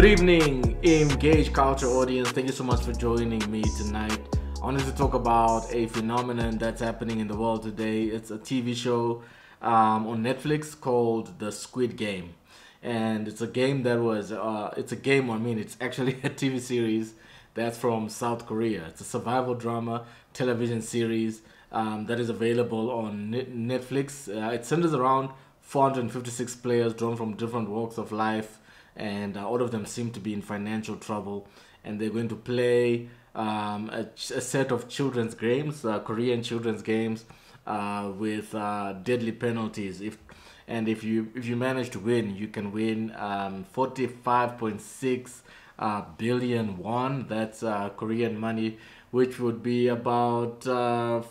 Good evening, Engage Culture audience. Thank you so much for joining me tonight. I wanted to talk about a phenomenon that's happening in the world today. It's a TV show on Netflix called the Squid Game. And it's a game that was, it's actually a TV series that's from South Korea. It's a survival drama television series that is available on Netflix. It centers around 456 players drawn from different walks of life, and all of them seem to be in financial trouble. And they're going to play a set of children's games, Korean children's games, with deadly penalties. If you manage to win, you can win 45.6 billion won. That's Korean money, which would be about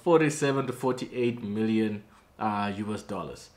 47 to 48 million US dollars.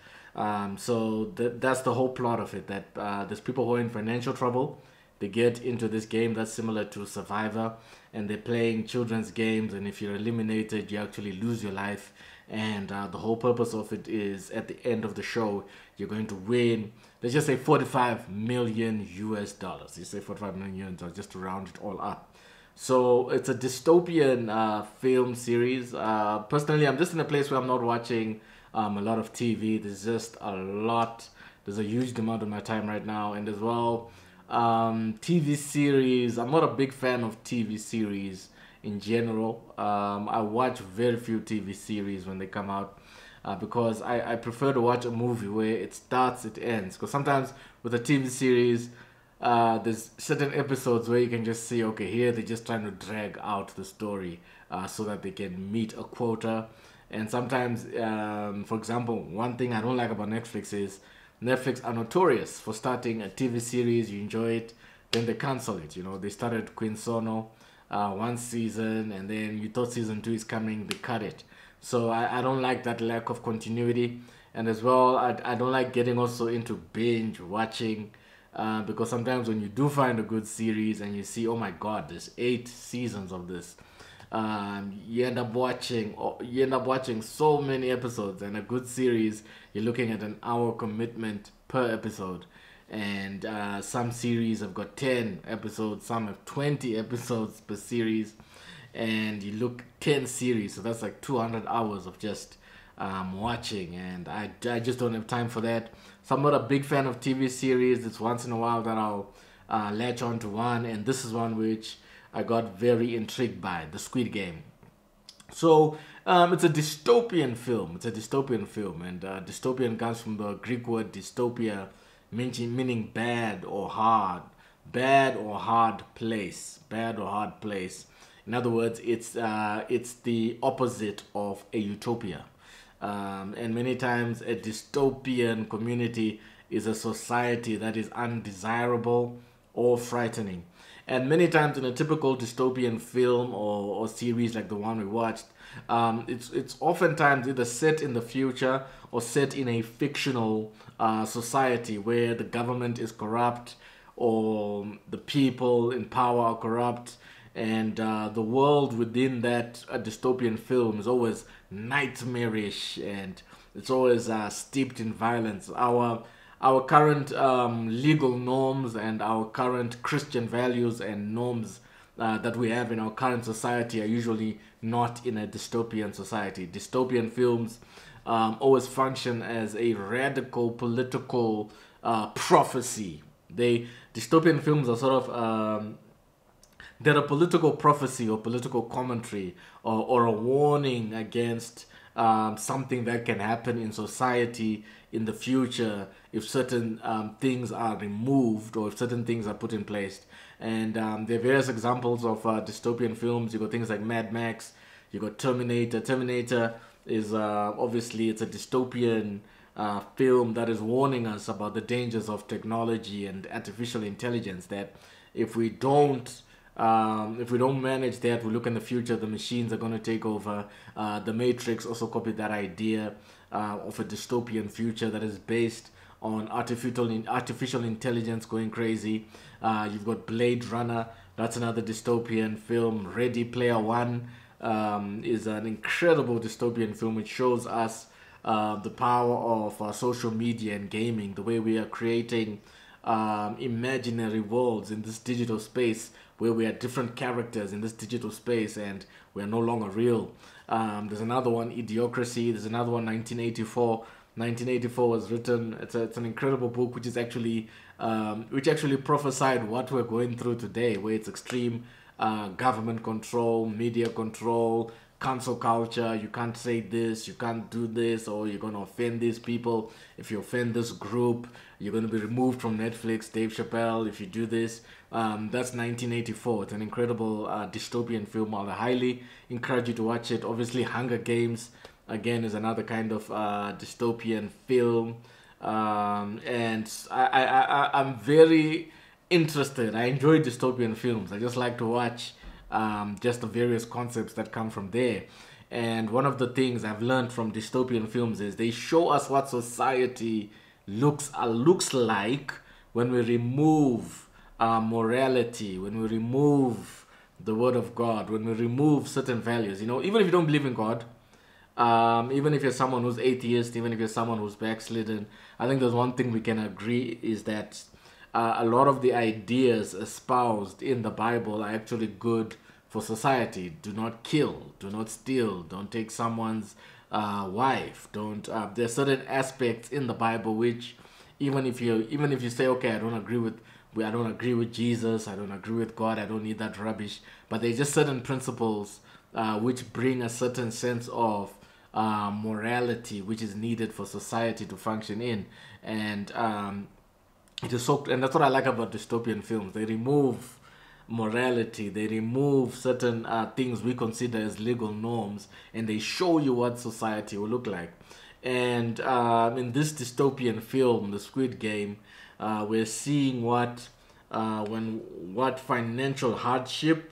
So that's the whole plot of it. That there's people who are in financial trouble. They get into this game that's similar to Survivor, and they're playing children's games. And if you're eliminated, you actually lose your life. And the whole purpose of it is, at the end of the show, you're going to win. Let's just say 45 million US dollars. You say 45 million US dollars just to round it all up. So it's a dystopian film series. Personally, I'm just in a place where I'm not watching a lot of TV. There's just a lot. There's a huge amount of my time right now. And as well, TV series. I'm not a big fan of TV series in general. I watch very few TV series when they come out because I prefer to watch a movie where it starts, it ends. Because sometimes with a TV series, there's certain episodes where you can just see, okay, here they're just trying to drag out the story so that they can meet a quota. And sometimes, for example, one thing I don't like about Netflix is Netflix are notorious for starting a TV series, you enjoy it, then they cancel it. You know, they started Queen Sono one season, and then you thought season 2 is coming, they cut it. So I don't like that lack of continuity. And as well, I don't like getting also into binge watching because sometimes when you do find a good series and you see, oh my god, there's 8 seasons of this, you end up watching so many episodes. And a good series, you're looking at an hour commitment per episode. And some series have got 10 episodes, some have 20 episodes per series. And you look 10 series, so that's like 200 hours of just watching. And I just don't have time for that. So I'm not a big fan of TV series. It's once in a while that I'll latch on to one. And this is one which I got very intrigued by, the Squid Game. So it's a dystopian film. And dystopian comes from the Greek word dystopia, meaning bad or hard place. In other words, it's the opposite of a utopia. And many times a dystopian community is a society that is undesirable or frightening. And many times in a typical dystopian film or series like the one we watched, it's oftentimes either set in the future or set in a fictional society where the government is corrupt or the people in power are corrupt. And the world within that dystopian film is always nightmarish, and it's always steeped in violence. Our current legal norms and our current Christian values and norms that we have in our current society are usually not in a dystopian society. Dystopian films always function as a radical political prophecy. Dystopian films are sort of they're a political prophecy or political commentary or a warning against something that can happen in society in the future if certain things are removed or if certain things are put in place. And there are various examples of dystopian films. You got things like Mad Max, you got Terminator. Terminator is obviously it's a dystopian film that is warning us about the dangers of technology and artificial intelligence, that if we don't manage that, we look in the future, the machines are going to take over. The Matrix also copied that idea of a dystopian future that is based on artificial intelligence going crazy. You've got Blade Runner, that's another dystopian film. Ready Player One is an incredible dystopian film which shows us the power of social media and gaming, the way we are creating imaginary worlds in this digital space where we are different characters in this digital space and we are no longer real. There's another one, Idiocracy. There's another one, 1984. 1984 was written. It's an incredible book, which actually prophesied what we're going through today, where it's extreme government control, media control, cancel culture. You can't say this, you can't do this, or you're gonna offend these people. If you offend this group, you're gonna be removed from Netflix. Dave Chappelle, if you do this. That's 1984. It's an incredible dystopian film. I highly encourage you to watch it. Obviously, Hunger Games again is another kind of dystopian film, and I'm very interested. I enjoy dystopian films. I just like to watch just the various concepts that come from there. And one of the things I've learned from dystopian films is they show us what society looks like when we remove morality, when we remove the word of God, when we remove certain values. You know, even if you don't believe in God, even if you're someone who's atheist, even if you're someone who's backslidden, I think there's one thing we can agree is that a lot of the ideas espoused in the Bible are actually good for society. Do not kill, do not steal, don't take someone's wife. Don't. There's certain aspects in the Bible which, even if you say, okay, I don't agree with Jesus, I don't agree with God, I don't need that rubbish. But there's just certain principles which bring a certain sense of morality which is needed for society to function in. And it is so, and that's what I like about dystopian films. They remove morality, they remove certain things we consider as legal norms, and they show you what society will look like. And in this dystopian film, The Squid Game, we're seeing what financial hardship,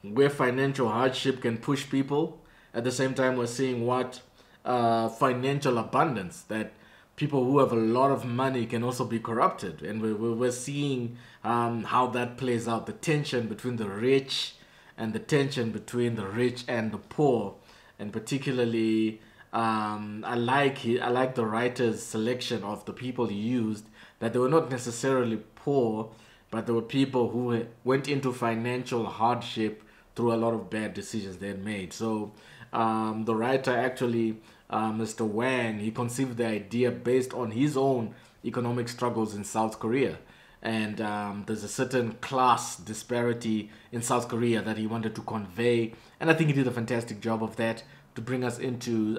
where financial hardship can push people. At the same time, we're seeing what financial abundance, that people who have a lot of money can also be corrupted. And we're seeing how that plays out, the tension between the rich and the tension between the rich and the poor. And particularly, I like the writer's selection of the people he used, that they were not necessarily poor, but there were people who went into financial hardship through a lot of bad decisions they had made. So the writer actually, Mr. Wang, he conceived the idea based on his own economic struggles in South Korea. And there's a certain class disparity in South Korea that he wanted to convey. And I think he did a fantastic job of that, to bring us into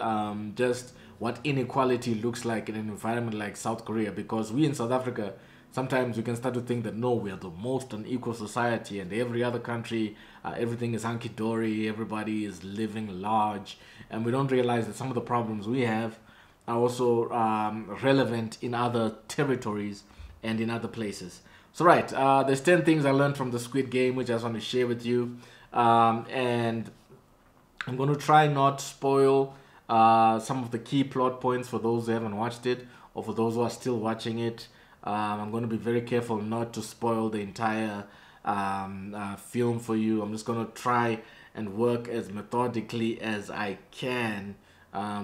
just what inequality looks like in an environment like South Korea. Because we in South Africa, sometimes we can start to think that no, we are the most unequal society, and every other country, everything is hunky-dory, everybody is living large, and we don't realize that some of the problems we have are also relevant in other territories and in other places. So right, there's 10 things I learned from the Squid Game, which I just want to share with you. And I'm going to try not spoil some of the key plot points for those who haven't watched it, or for those who are still watching it. I'm going to be very careful not to spoil the entire film for you. I'm just going to try and work as methodically as I can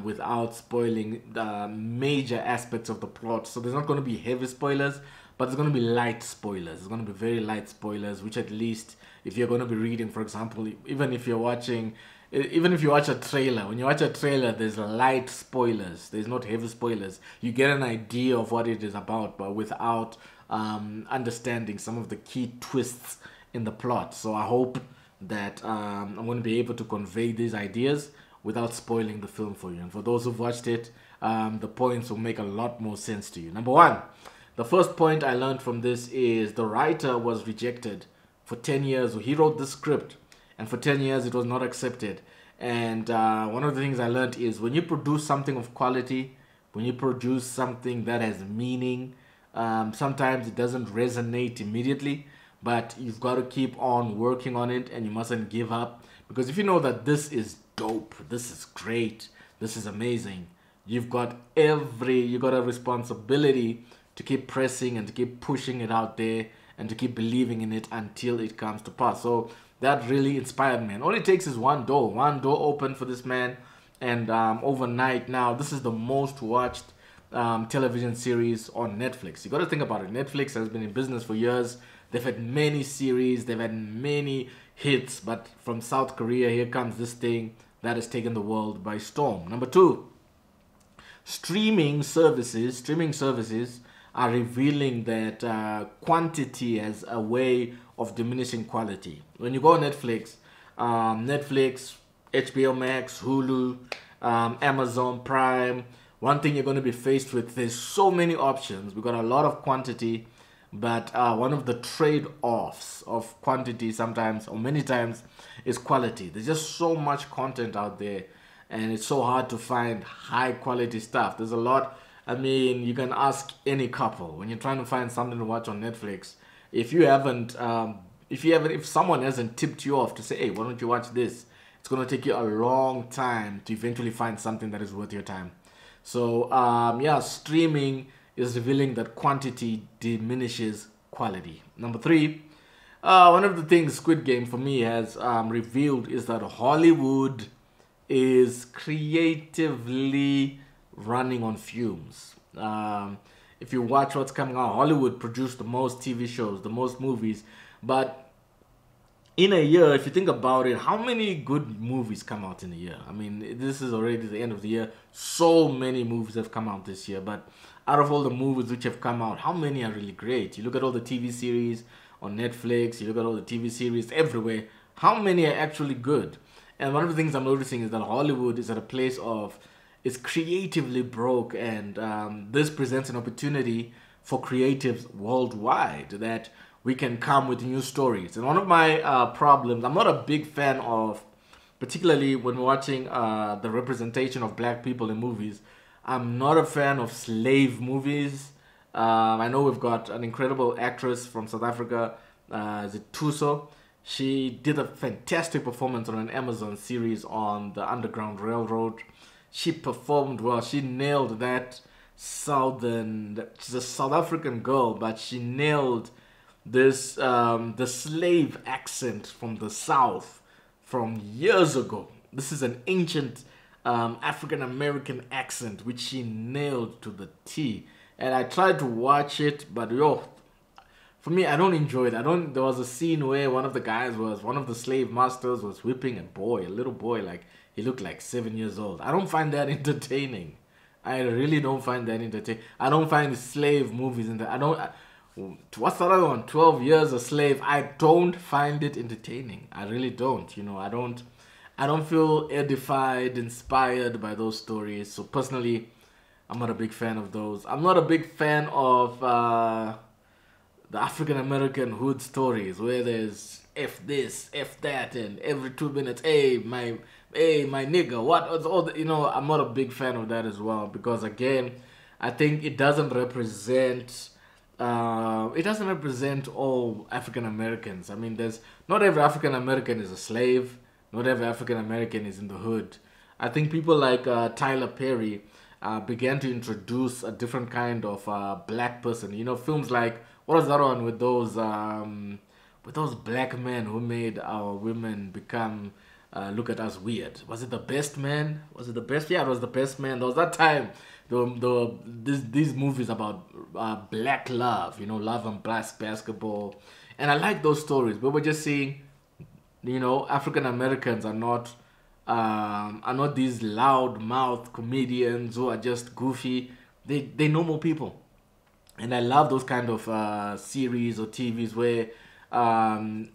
without spoiling the major aspects of the plot. So there's not going to be heavy spoilers, but there's going to be light spoilers. There's going to be very light spoilers, which at least if you're going to be reading, for example, even if you watch a trailer, when you watch a trailer, there's light spoilers. There's not heavy spoilers. You get an idea of what it is about, but without understanding some of the key twists in the plot. So I hope that I'm going to be able to convey these ideas without spoiling the film for you. And for those who've watched it, the points will make a lot more sense to you. Number one, the first point I learned from this is the writer was rejected for 10 years. He wrote the script, and for 10 years it was not accepted. And one of the things I learned is when you produce something of quality, when you produce something that has meaning, sometimes it doesn't resonate immediately, but you've got to keep on working on it, and you mustn't give up. Because if you know that this is dope, this is great, this is amazing, you've got a responsibility to keep pressing and to keep pushing it out there and to keep believing in it until it comes to pass. So that really inspired me. And all it takes is one door open for this man. And overnight now, this is the most watched television series on Netflix. You got to think about it. Netflix has been in business for years. They've had many series, they've had many hits, but from South Korea, here comes this thing that has taken the world by storm. Number two, streaming services are revealing that quantity as a way of diminishing quality. When you go on Netflix, HBO Max, Hulu, Amazon Prime, one thing you're going to be faced with, there's so many options. We've got a lot of quantity, but one of the trade-offs of quantity sometimes or many times is quality. There's just so much content out there, and it's so hard to find high quality stuff. There's a lot. I mean, you can ask any couple when you're trying to find something to watch on Netflix. If you haven't, if someone hasn't tipped you off to say, "Hey, why don't you watch this?" It's gonna take you a long time to eventually find something that is worth your time. So, yeah, streaming is revealing that quantity diminishes quality. Number three, one of the things Squid Game for me has revealed is that Hollywood is creatively running on fumes. If you watch what's coming out, Hollywood produced the most TV shows, the most movies, but in a year, if you think about it, how many good movies come out in a year? I mean, this is already the end of the year. So many movies have come out this year, but out of all the movies which have come out, how many are really great? You look at all the TV series on Netflix, you look at all the TV series everywhere, how many are actually good? And one of the things I'm noticing is that Hollywood is at a place of, it's creatively broke, and this presents an opportunity for creatives worldwide that we can come with new stories. And one of my problems, I'm not a big fan of, particularly when watching the representation of black people in movies, I'm not a fan of slave movies. I know we've got an incredible actress from South Africa, is it Tuso? She did a fantastic performance on an Amazon series on the Underground Railroad. She performed well. She nailed that she's a South African girl, but she nailed this the slave accent from the South from years ago. This is an ancient African American accent which she nailed to the T. And I tried to watch it, but for me, I don't enjoy it. There was a scene where one of the slave masters was whipping a little boy, like he looked like 7 years old. I don't find that entertaining. I really don't find that entertaining. I don't find slave movies what's the other one? 12 Years a Slave. I don't find it entertaining. I really don't. I don't feel edified, inspired by those stories. So personally, I'm not a big fan of those. I'm not a big fan of the African American hood stories where there's F this, F that, and every 2 minutes, hey my nigga, what? I'm not a big fan of that as well, because again, I think it doesn't represent. It doesn't represent all African Americans. I mean, not every African American is a slave. Not every African American is in the hood. I think people like Tyler Perry began to introduce a different kind of black person. Films like, what was that one with those black men who made our women become look at us weird? Was it The Best Man? Was it The Best? Yeah, it was The Best Man. There was that time these movies about black love, love and basketball, and I like those stories. But we're just seeing, African Americans are not these loud mouth comedians who are just goofy. They normal people, and I love those kind of series or TVs where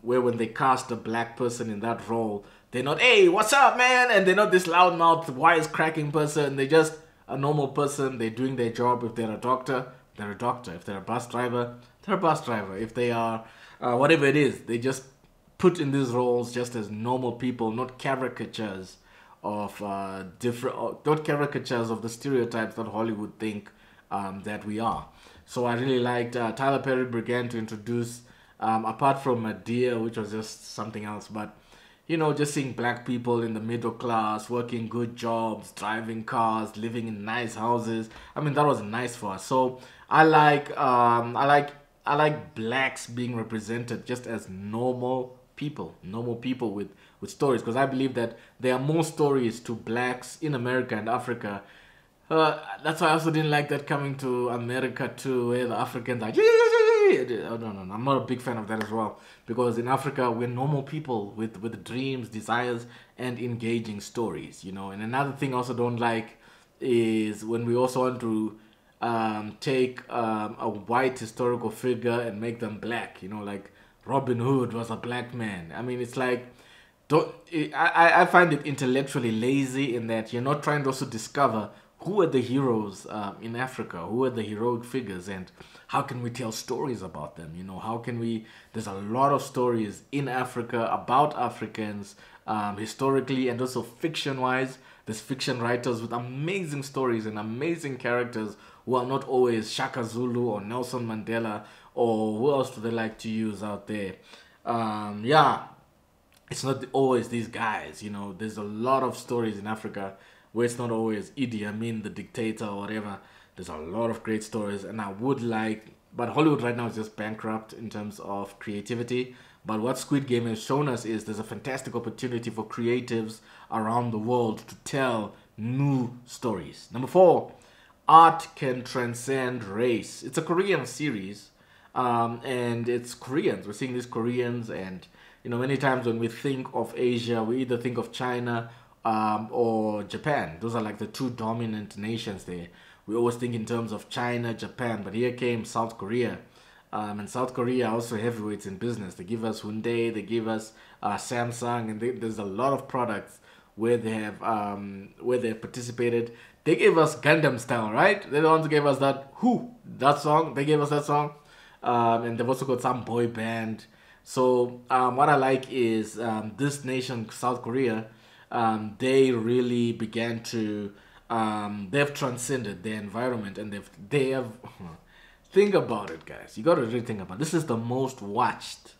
when they cast a black person in that role, they're not, hey, what's up, man, and they're not this loud mouth wisecracking person. They just a normal person. They're doing their job. If they're a doctor, they're a doctor. If they're a bus driver, they're a bus driver. If they are whatever it is, they just put in these roles just as normal people, not caricatures of not caricatures of the stereotypes that Hollywood think that we are. So I really liked Tyler Perry began to introduce, apart from Medea, which was just something else, but just seeing black people in the middle class, working good jobs, driving cars, living in nice houses. I mean, that was nice for us. So I like blacks being represented just as normal people with stories, because I believe that there are more stories to blacks in America and Africa That's why I also didn't like that coming to America too, where the Africans are. Oh, no, no, no. I'm not a big fan of that as well, because in Africa we're normal people with dreams, desires, and engaging stories. You know. And another thing I also don't like is when we also want to take a white historical figure and make them black. You know, like Robin Hood was a black man. I mean, it's like don't I find it intellectually lazy in that you're not trying to also discover who are the heroes in Africa, who are the heroic figures, and how can we tell stories about them? You know, how can we? There's a lot of stories in Africa about Africans, historically and also fiction-wise. There's fiction writers with amazing stories and amazing characters who are not always Shaka Zulu or Nelson Mandela, or who else do they like to use out there? Yeah, it's not always these guys. You know, there's a lot of stories in Africa where it's not always Idi Amin, the dictator, or whatever. There's a lot of great stories, and I would like, but Hollywood right now is just bankrupt in terms of creativity. But what Squid Game has shown us is there's a fantastic opportunity for creatives around the world to tell new stories. Number four, art can transcend race. It's a Korean series, and it's Koreans. We're seeing these Koreans, and you know, many times when we think of Asia, we either think of China or Japan. Those are like the two dominant nations there. We always think in terms of China, Japan, but here came South Korea. And South Korea are also heavyweights in business. They give us Hyundai, they give us Samsung, and there's a lot of products where they've participated. They gave us Gundam Style, right? They're the ones who gave us that song. They gave us that song, and they've also got some boy band. So what I like is this nation, South Korea, they really began to they've transcended their environment, and they have think about it, guys. You got to really think about it. This is the most watched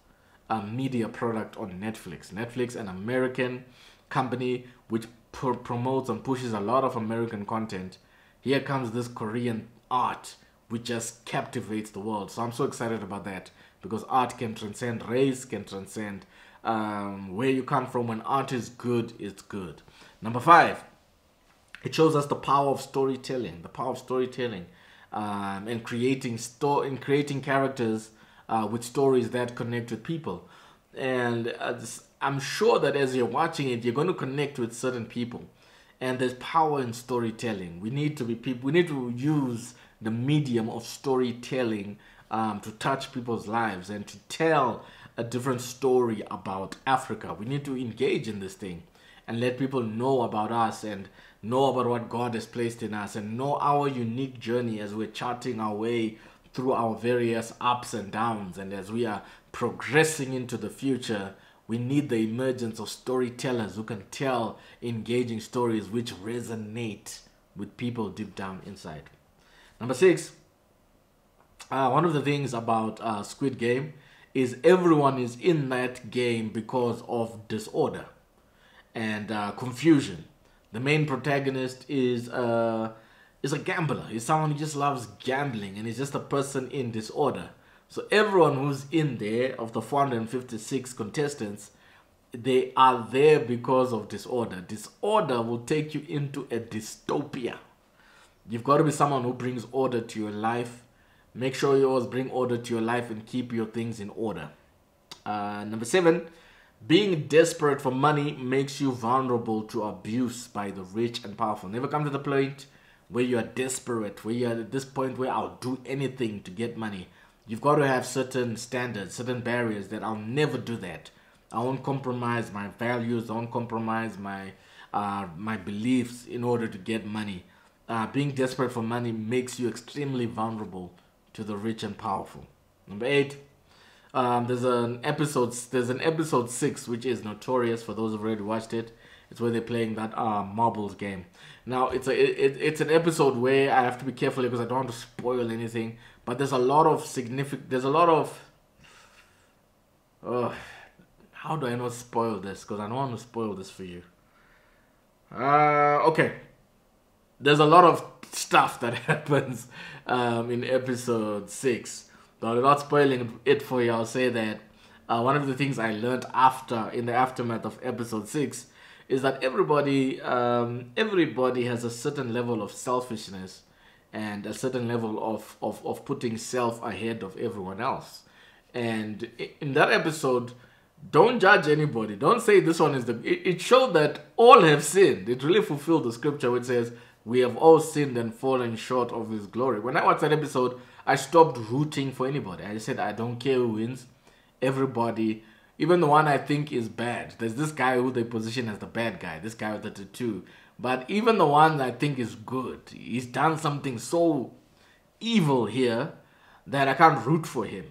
media product on Netflix. Netflix, an American company which promotes and pushes a lot of American content. Here comes this Korean art which just captivates the world. So I'm so excited about that, because art can transcend race, can transcend where you come from. When art is good, it's good. Number five, it shows us the power of storytelling. The power of storytelling, and creating characters with stories that connect with people. And I'm sure that as you're watching it, you're going to connect with certain people. And there's power in storytelling. We need to be people. We need to use the medium of storytelling to touch people's lives and to tell a different story about Africa. We need to engage in this thing and let people know about us and know about what God has placed in us and know our unique journey as we're charting our way through our various ups and downs. And as we are progressing into the future, we need the emergence of storytellers who can tell engaging stories which resonate with people deep down inside. Number six, one of the things about Squid Game is everyone is in that game because of disorder and confusion. The main protagonist is a gambler. He's someone who just loves gambling, and he's just a person in disorder. So everyone who's in there, of the 456 contestants, they are there because of disorder. Disorder will take you into a dystopia. You've got to be someone who brings order to your life. Make sure you always bring order to your life and keep your things in order. Number seven, being desperate for money makes you vulnerable to abuse by the rich and powerful. Never come to the point where you are desperate, where you are at this point where I'll do anything to get money. You've got to have certain standards, certain barriers that I'll never do that. I won't compromise my values. I won't compromise my beliefs in order to get money. Being desperate for money makes you extremely vulnerable to the rich and powerful. Number eight, there's an episode 6 which is notorious for those who've already watched it. It's where they're playing that marbles game. Now it's an episode where I have to be careful because I don't want to spoil anything. But there's a lot of how do I not spoil this? Because I don't want to spoil this for you. Okay. There's a lot of stuff that happens in episode 6. Though I'm not spoiling it for you, I'll say that one of the things I learned in the aftermath of episode 6 is that everybody has a certain level of selfishness and a certain level of putting self ahead of everyone else. And in that episode, don't judge anybody. Don't say this one is it showed that all have sinned. It really fulfilled the scripture which says, we have all sinned and fallen short of his glory. When I watched that episode, I stopped rooting for anybody. I said, I don't care who wins. Everybody, even the one I think is bad. There's this guy who they position as the bad guy, this guy with the tattoo. But even the one I think is good, he's done something so evil here that I can't root for him.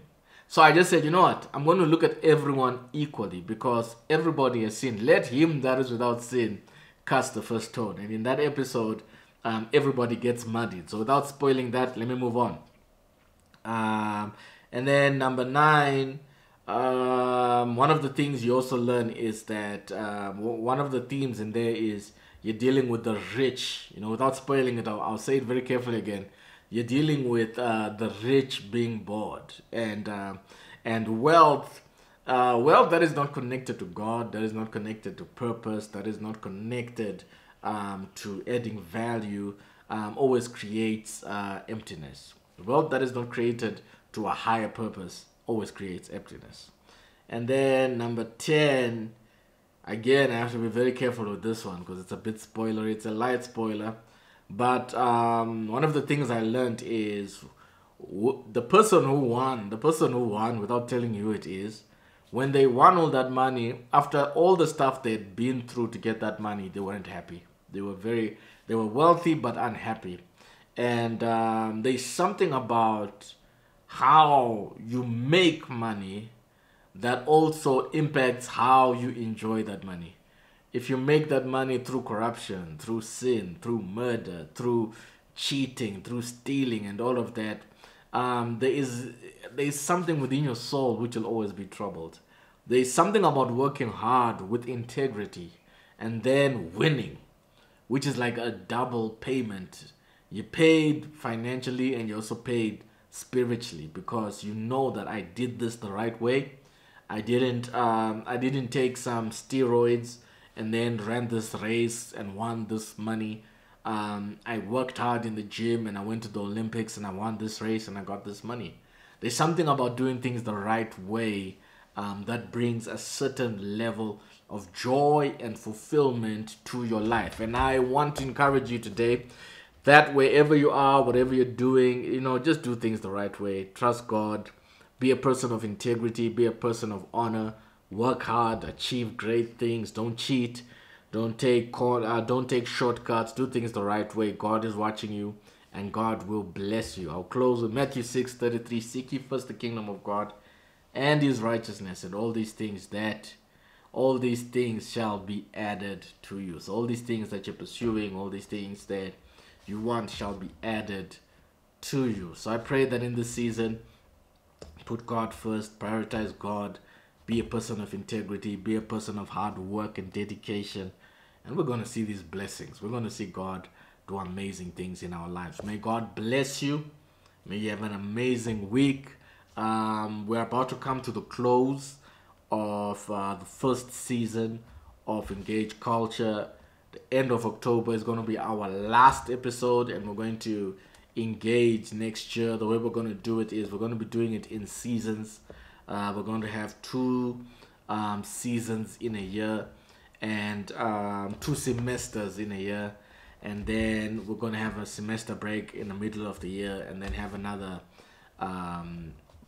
So I just said, you know what? I'm going to look at everyone equally because everybody has sinned. Let him that is without sin cast the first stone. And in that episode, everybody gets muddied. So without spoiling that, let me move on. And then number 9, one of the things you also learn is that one of the themes in there is you're dealing with the rich. You know, without spoiling it, I'll say it very carefully again. You're dealing with the rich being bored and wealth. Wealth that is not connected to God, that is not connected to purpose, that is not connected to adding value, always creates emptiness. Wealth that is not created to a higher purpose always creates emptiness. And then number 10, again, I have to be very careful with this one because it's a bit spoilery. It's a light spoiler. But one of the things I learned is the person who won, without telling you who it is, when they won all that money, after all the stuff they'd been through to get that money, they weren't happy. They were wealthy but unhappy. And there's something about how you make money that also impacts how you enjoy that money. If you make that money through corruption, through sin, through murder, through cheating, through stealing and all of that, there is something within your soul which will always be troubled. There is something about working hard with integrity and then winning, which is like a double payment. You paid financially and you also paid spiritually because you know that I did this the right way. I didn't take some steroids and then ran this race and won this money. I worked hard in the gym and I went to the Olympics and I won this race and I got this money. There's something about doing things the right way that brings a certain level of joy and fulfillment to your life. And I want to encourage you today that wherever you are, whatever you're doing, you know, just do things the right way. Trust God. Be a person of integrity. Be a person of honor. Work hard. Achieve great things. Don't cheat. Don't take shortcuts. Do things the right way. God is watching you, and God will bless you. I'll close with Matthew 6:33. Seek ye first the kingdom of God and His righteousness, and all these things shall be added to you. So all these things that you're pursuing, all these things that you want shall be added to you. So I pray that in this season, put God first, prioritize God, be a person of integrity, be a person of hard work and dedication, and we're going to see these blessings. We're going to see God do amazing things in our lives. May God bless you. May you have an amazing week. We're about to come to the close of the first season of Engage Culture. The end of October is going to be our last episode, and we're going to engage next year. The way we're going to do it is we're going to be doing it in seasons. We're going to have 2 seasons in a year and 2 semesters in a year, and then we're going to have a semester break in the middle of the year and then have another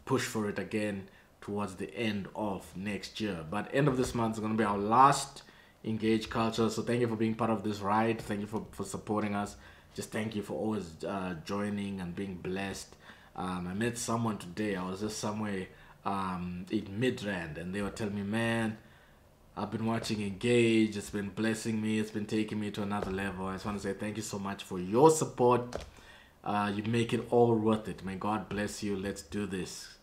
push for it again towards the end of next year. But end of this month is going to be our last Engage Culture. So thank you for being part of this ride. Thank you for supporting us. Just thank you for always joining and being blessed. I met someone today. I was just somewhere in Midrand, and they were telling me, man, I've been watching Engage. It's been blessing me. It's been taking me to another level. I just want to say thank you so much for your support. You make it all worth it. May God bless you. Let's do this.